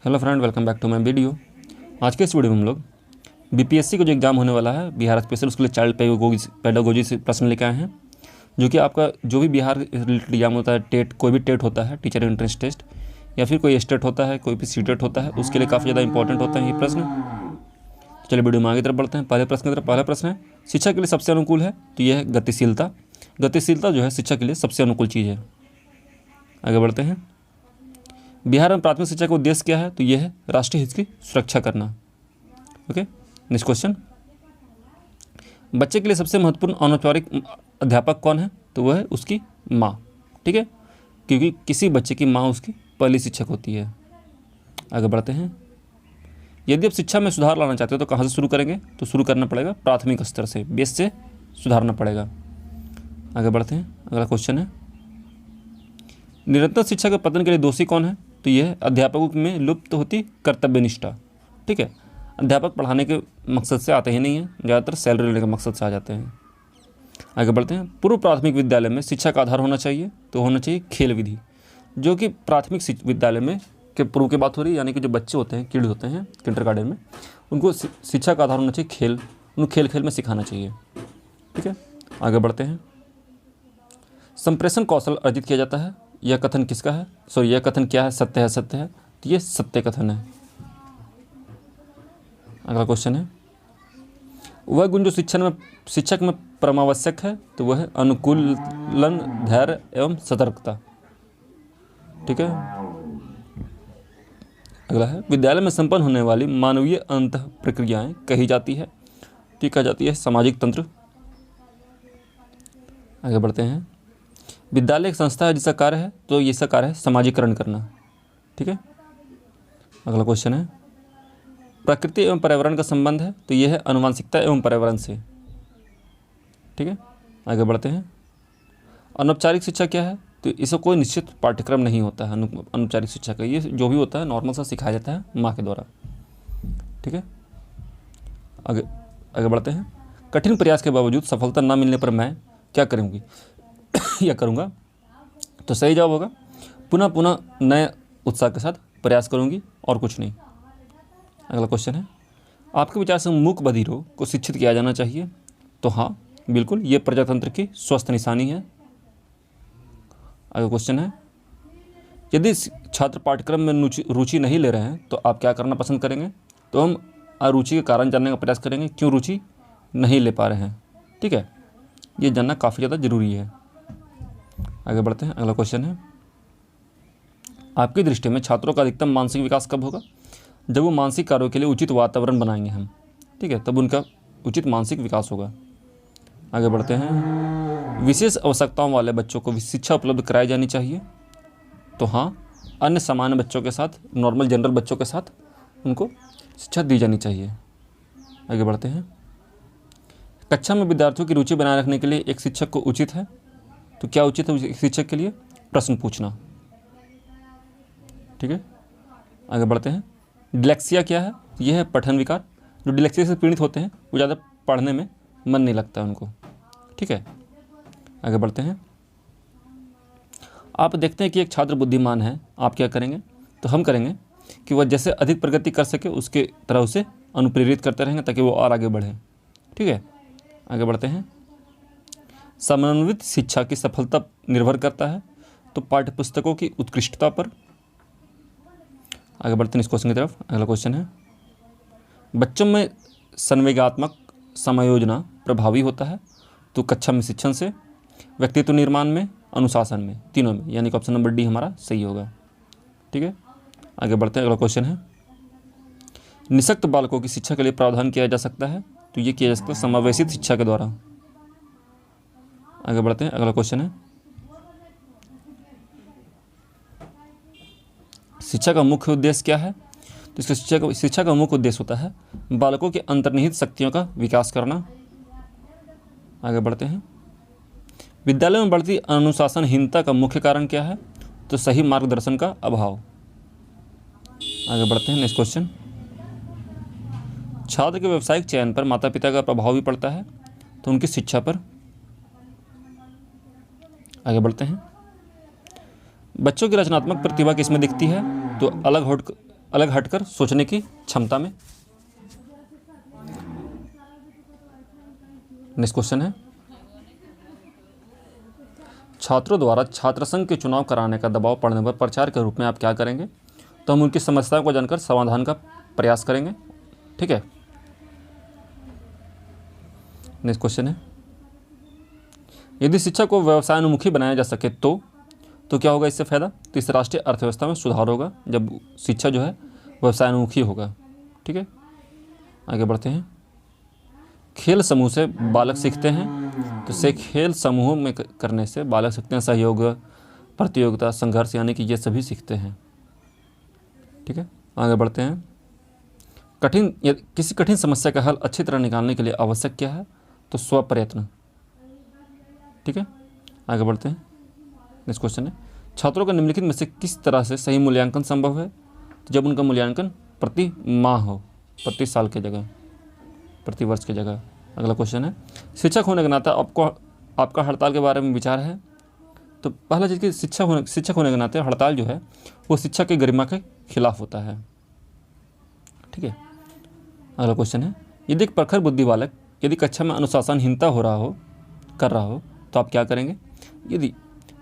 Hello friend, welcome back to my video. आज के इस वीडियो में हम लोग बीपीएससी का जो एग्ज़ाम होने वाला है बिहार स्पेशल, उसके लिए चाइल्ड पेडागोजी से प्रश्न लेकर आए हैं। जो कि आपका जो भी बिहार रिलेटेड एग्जाम होता है, टेट, कोई भी टेट होता है, टीचर एंट्रेंस टेस्ट, या फिर कोई स्टेट होता है, कोई भी सीटेट होता है, उसके लिए काफ़ी ज़्यादा इंपॉर्टेंट होता है ये प्रश्न। चलिए वीडियो में आगे तरफ बढ़ते हैं। पहले प्रश्न की तरफ। पहला प्रश्न है, शिक्षा के लिए सबसे अनुकूल है, तो यह है गतिशीलता। गतिशीलता जो है शिक्षा के लिए सबसे अनुकूल चीज़ है। आगे बढ़ते हैं। बिहार में प्राथमिक शिक्षा का उद्देश्य क्या है, तो यह है राष्ट्रीय हित की सुरक्षा करना। Okay, next question. बच्चे के लिए सबसे महत्वपूर्ण अनौपचारिक अध्यापक कौन है, तो वह है उसकी माँ। ठीक है, क्योंकि किसी बच्चे की माँ उसकी पहली शिक्षक होती है। आगे बढ़ते हैं। यदि आप शिक्षा में सुधार लाना चाहते हो तो कहाँ से शुरू करेंगे, तो शुरू करना पड़ेगा प्राथमिक स्तर से, बेस से सुधारना पड़ेगा। आगे बढ़ते हैं। अगला क्वेश्चन है, निरंतर शिक्षा के पतन के लिए दोषी कौन है, तो यह है अध्यापकों में लुप्त होती कर्तव्य निष्ठा। ठीक है, अध्यापक पढ़ाने के मकसद से आते ही नहीं हैं, ज़्यादातर सैलरी लेने के मकसद से आ जाते हैं। आगे बढ़ते हैं। पूर्व प्राथमिक विद्यालय में शिक्षा का आधार होना चाहिए, तो होना चाहिए खेल विधि। जो कि प्राथमिक विद्यालय में के पूर्व की बात हो रही है, यानी कि जो बच्चे होते हैं, किड होते हैं किंडरगार्टन में, उनको शिक्षा का आधार होना चाहिए खेल। उनको खेल खेल में सिखाना चाहिए। ठीक है, आगे बढ़ते हैं। संप्रेषण कौशल अर्जित किया जाता है, यह कथन किसका है, यह कथन क्या है, सत्य है, सत्य है, तो ये सत्य कथन है। अगला क्वेश्चन है, वह गुण जो शिक्षक में परमावश्यक है, तो वह है अनुकूलन, धैर्य एवं सतर्कता। ठीक है। अगला है, विद्यालय में संपन्न होने वाली मानवीय अंतः प्रक्रियाएं कही जाती है, तो कहा जाती है सामाजिक तंत्र। आगे बढ़ते हैं। विद्यालय एक संस्था है जिसका कार्य है, तो ये इसका कार्य है समाजीकरण करना। ठीक है। अगला क्वेश्चन है, प्रकृति एवं पर्यावरण का संबंध है, तो यह है आनुवंशिकता एवं पर्यावरण से। ठीक है। आगे बढ़ते हैं। अनौपचारिक शिक्षा क्या है, तो इसका कोई निश्चित पाठ्यक्रम नहीं होता है अनौपचारिक शिक्षा का। ये जो भी होता है नॉर्मल सा सिखाया जाता है माँ के द्वारा। ठीक है। आगे बढ़ते हैं। कठिन प्रयास के बावजूद सफलता न मिलने पर मैं क्या करूँगी या करूँगा, तो सही जवाब होगा पुनः पुनः नए उत्साह के साथ प्रयास करूँगी, और कुछ नहीं। अगला क्वेश्चन है, आपके विचार से मूक बधिरों को शिक्षित किया जाना चाहिए, तो हाँ बिल्कुल, ये प्रजातंत्र की स्वस्थ निशानी है। अगला क्वेश्चन है, यदि छात्र पाठ्यक्रम में रुचि नहीं ले रहे हैं तो आप क्या करना पसंद करेंगे, तो हम अरुचि के कारण जानने का प्रयास करेंगे, क्यों रुचि नहीं ले पा रहे हैं। ठीक है, ये जानना काफ़ी ज़्यादा ज़रूरी है। आगे बढ़ते हैं। अगला क्वेश्चन है, आपकी दृष्टि में छात्रों का अधिकतम मानसिक विकास कब होगा, जब वो मानसिक कार्यों के लिए उचित वातावरण बनाएंगे हम। ठीक है, तब उनका उचित मानसिक विकास होगा। आगे बढ़ते हैं। विशेष आवश्यकताओं वाले बच्चों को शिक्षा उपलब्ध कराई जानी चाहिए, तो हाँ, अन्य सामान्य बच्चों के साथ, नॉर्मल जनरल बच्चों के साथ उनको शिक्षा दी जानी चाहिए। आगे बढ़ते हैं। कक्षा में विद्यार्थियों की रुचि बनाए रखने के लिए एक शिक्षक को उचित है, तो क्या उचित है शिक्षक के लिए, प्रश्न पूछना। ठीक है। आगे बढ़ते हैं। डिलेक्सिया क्या है, यह है पठन विकार। जो डिलेक्सिया से पीड़ित होते हैं वो ज़्यादा पढ़ने में मन नहीं लगता है उनको। ठीक है। आगे बढ़ते हैं। आप देखते हैं कि एक छात्र बुद्धिमान है, आप क्या करेंगे, तो हम करेंगे कि वह जैसे अधिक प्रगति कर सके उसके तरह उसे अनुप्रेरित करते रहेंगे, ताकि वो और आगे बढ़े। ठीक है। आगे बढ़ते हैं। समन्वित शिक्षा की सफलता निर्भर करता है, तो पाठ्यपुस्तकों की उत्कृष्टता पर। आगे बढ़ते हैं इस क्वेश्चन की तरफ। अगला क्वेश्चन है, बच्चों में संवेगात्मक समायोजना प्रभावी होता है, तो कक्षा में शिक्षण से, व्यक्तित्व निर्माण में, अनुशासन में, तीनों में, यानी कि ऑप्शन नंबर डी हमारा सही होगा। ठीक है। आगे बढ़ते हैं। अगला क्वेश्चन है, निःशक्त बालकों की शिक्षा के लिए प्रावधान किया जा सकता है, तो ये किया जा सकता है समावेशित शिक्षा के द्वारा। आगे बढ़ते हैं। अगला क्वेश्चन है, शिक्षा का मुख्य उद्देश्य क्या है, तो इसका शिक्षा का मुख्य उद्देश्य होता है बालकों के अंतर्निहित शक्तियों का विकास करना। आगे बढ़ते हैं। विद्यालय में बढ़ती अनुशासनहीनता का मुख्य कारण क्या है, तो सही मार्गदर्शन का अभाव। आगे बढ़ते हैं। नेक्स्ट क्वेश्चन, छात्र के व्यावसायिक चयन पर माता पिता का प्रभाव भी पड़ता है, तो उनकी शिक्षा पर। आगे बढ़ते हैं। बच्चों की रचनात्मक प्रतिभा किसमें दिखती है, तो अलग अलग हटकर सोचने की क्षमता में। नेक्स्ट क्वेश्चन है, छात्रों द्वारा छात्र संघ के चुनाव कराने का दबाव पड़ने पर प्रचार के रूप में आप क्या करेंगे? तो हम उनकी समस्याओं को जानकर समाधान का प्रयास करेंगे। ठीक है। नेक्स्ट क्वेश्चन है, यदि शिक्षा को व्यवसायोन्मुखी बनाया जा सके तो क्या होगा इससे फ़ायदा? तो इससे राष्ट्रीय अर्थव्यवस्था में सुधार होगा जब शिक्षा जो है व्यवसायोन्मुखी होगा। ठीक है, आगे बढ़ते हैं। खेल समूह से बालक सीखते हैं, तो से खेल समूह में करने से बालक सीखते हैं सहयोग, प्रतियोगिता, संघर्ष, यानी कि ये सभी सीखते हैं। ठीक है, आगे बढ़ते हैं। किसी कठिन समस्या का हल अच्छी तरह निकालने के लिए आवश्यक क्या है? तो स्वप्रयत्न। ठीक है, आगे बढ़ते हैं। नेक्स्ट क्वेश्चन है, छात्रों का निम्नलिखित में से किस तरह से सही मूल्यांकन संभव है? तो जब उनका मूल्यांकन प्रति माह हो, प्रति साल की जगह, प्रति वर्ष की जगह। अगला क्वेश्चन है, शिक्षक होने के नाते आपका हड़ताल के बारे में विचार है? तो पहला चीज़ कि शिक्षक होने के नाते हड़ताल जो है वो शिक्षा की गरिमा के खिलाफ होता है। ठीक है, अगला क्वेश्चन है, यदि एक प्रखर बुद्धि बालक यदि कक्षा में अनुशासनहीनता कर रहा हो तो आप क्या करेंगे? यदि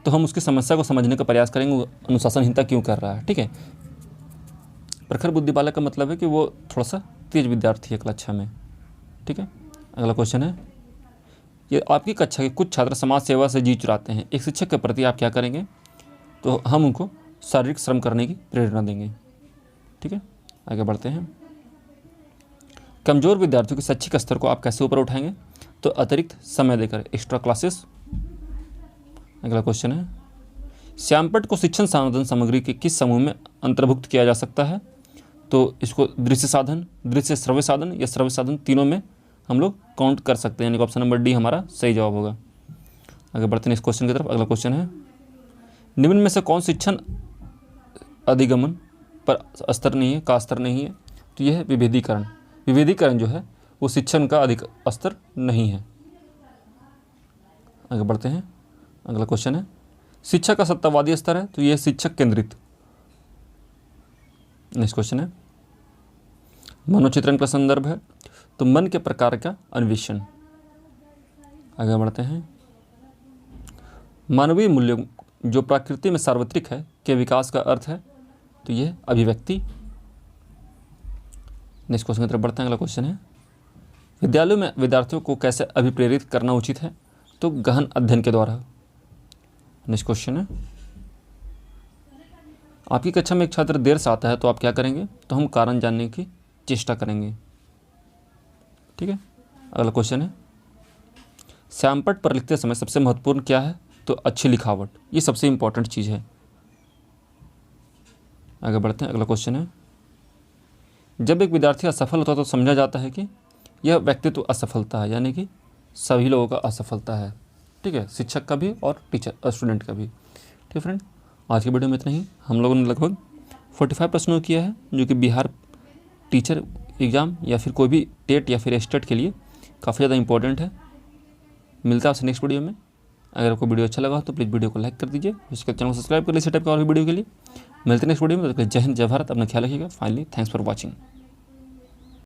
तो हम उसकी समस्या को समझने का प्रयास करेंगे, वो अनुशासनहीनता क्यों कर रहा है। ठीक है, प्रखर बुद्धि बालक का मतलब है कि वो थोड़ा सा तेज विद्यार्थी है कक्षा में। ठीक है, अगला क्वेश्चन है, ये आपकी कक्षा के कुछ छात्र समाज सेवा से जी चुराते हैं, एक शिक्षक के प्रति आप क्या करेंगे? तो हम उनको शारीरिक श्रम करने की प्रेरणा देंगे। ठीक है, आगे बढ़ते हैं। कमज़ोर विद्यार्थियों के शैक्षिक स्तर को आप कैसे ऊपर उठाएंगे? तो अतिरिक्त समय देकर, एक्स्ट्रा क्लासेस। अगला क्वेश्चन है, श्यामपट्ट को शिक्षण साधन सामग्री के किस समूह में अंतर्भुक्त किया जा सकता है? तो इसको दृश्य साधन, दृश्य श्रव्य साधन या श्रव्य साधन, तीनों में हम लोग काउंट कर सकते हैं, यानी कि ऑप्शन नंबर डी हमारा सही जवाब होगा। आगे बढ़ते हैं इस क्वेश्चन की तरफ। अगला क्वेश्चन है, निम्न में से कौन शिक्षण अधिगमन पर स्तर नहीं है, का स्तर नहीं है? तो यह है विभेदीकरण। विभेदीकरण जो है वो शिक्षण का अधिक स्तर नहीं है। आगे बढ़ते हैं। अगला क्वेश्चन है, शिक्षा का सत्तावादी स्तर है, तो यह शिक्षक केंद्रित। नेक्स्ट क्वेश्चन है, मनोचित्रण का संदर्भ है, तो मन के प्रकार का अन्वेषण। आगे बढ़ते हैं, मानवीय मूल्यों जो प्रकृति में सार्वत्रिक है के विकास का अर्थ है, तो यह अभिव्यक्ति। नेक्स्ट क्वेश्चन की तरफ बढ़ते हैं। अगला क्वेश्चन है, विद्यालयों में विद्यार्थियों को कैसे अभिप्रेरित करना उचित है? तो गहन अध्ययन के द्वारा। नेक्स्ट क्वेश्चन है, आपकी कक्षा में एक छात्र देर से आता है तो आप क्या करेंगे? तो हम कारण जानने की चेष्टा करेंगे। ठीक है, अगला क्वेश्चन है, श्यामपट्ट पर लिखते समय सबसे महत्वपूर्ण क्या है? तो अच्छी लिखावट, ये सबसे इंपॉर्टेंट चीज़ है। आगे बढ़ते हैं। अगला क्वेश्चन है, जब एक विद्यार्थी असफल होता है तो समझा जाता है कि यह व्यक्तित्व असफलता है, यानी कि सभी लोगों का असफलता है। ठीक है, शिक्षक का भी और टीचर स्टूडेंट का भी। ठीक है फ्रेंड, आज की वीडियो में इतना ही। हम लोगों ने लगभग 45 प्रश्नों किया है, जो कि बिहार टीचर एग्ज़ाम या फिर कोई भी टेट या फिर स्टेट के लिए काफ़ी ज़्यादा इंपॉर्टेंट है। मिलता है आपसे नेक्स्ट वीडियो में। अगर आपको वीडियो अच्छा लगा तो प्लीज़ वीडियो को लाइक कर दीजिए, उसके चैनल को सब्सक्राइब कर लीजिए इस टाइप के और भी वीडियो के लिए। मिलते हैं नेक्स्ट वीडियो में। जय हिंद, जय भारत, अपना ख्याल रखिएगा। Finally thanks for watching.